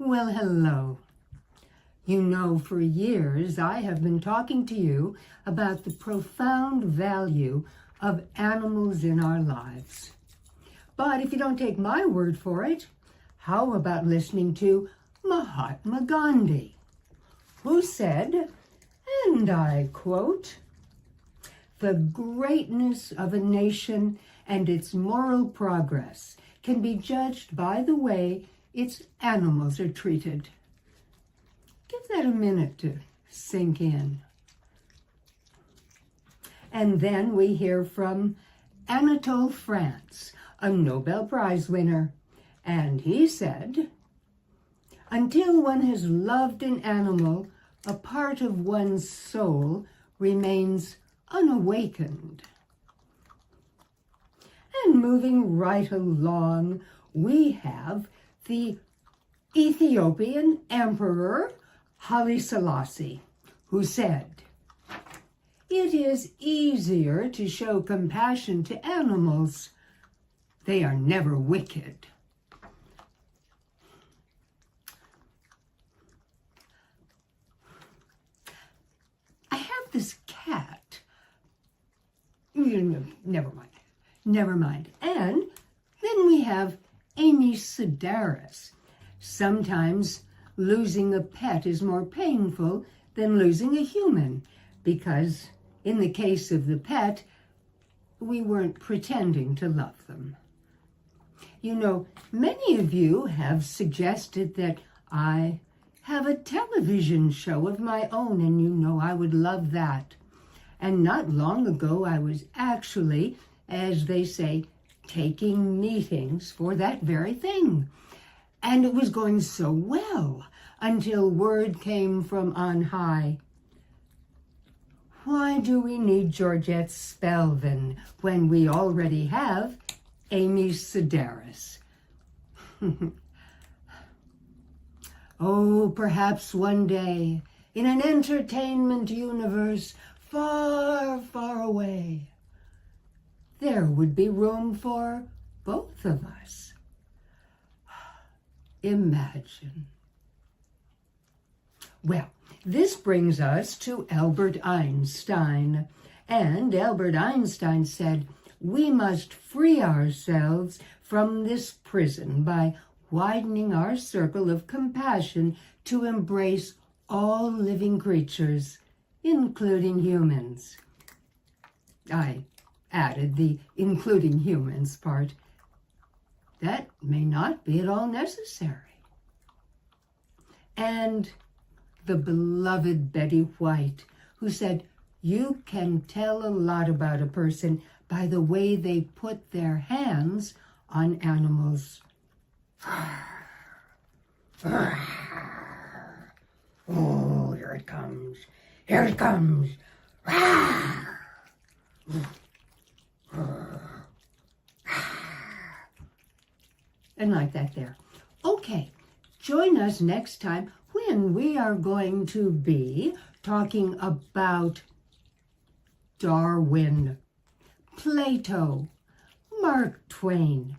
Well, hello. You know, for years I have been talking to you about the profound value of animals in our lives. But if you don't take my word for it, how about listening to Mahatma Gandhi, who said, and I quote, "The greatness of a nation and its moral progress can be judged by the way its animals are treated." Give that a minute to sink in. And then we hear from Anatole France, a Nobel Prize winner, and he said, "Until one has loved an animal, a part of one's soul remains unawakened." And moving right along, we have the Ethiopian Emperor Haile Selassie, who said, "It is easier to show compassion to animals. They are never wicked." I have this cat. Never mind. And then we have Amy Sedaris. Sometimes losing a pet is more painful than losing a human, because in the case of the pet, we weren't pretending to love them. You know, many of you have suggested that I have a television show of my own, and you know I would love that. And not long ago, I was actually, as they say, taking meetings for that very thing. And it was going so well until word came from on high. Why do we need Georgette Spelvin when we already have Amy Sedaris? Oh, perhaps one day, in an entertainment universe far, far away, there would be room for both of us. Imagine. Well, this brings us to Albert Einstein. And Albert Einstein said, "We must free ourselves from this prison by widening our circle of compassion to embrace all living creatures, including humans." I added the including humans part. That may not be at all necessary. And the beloved Betty White, who said, "You can tell a lot about a person by the way they put their hands on animals." Oh, here it comes. Here it comes. And like that there. Okay, join us next time when we are going to be talking about Darwin, Plato, Mark Twain,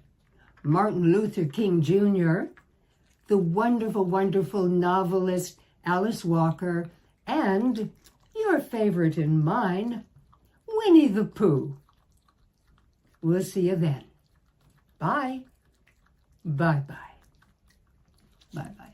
Martin Luther King Jr., the wonderful, wonderful novelist Alice Walker, and your favorite and mine, Winnie the Pooh. We'll see you then. Bye. Bye-bye. Bye-bye.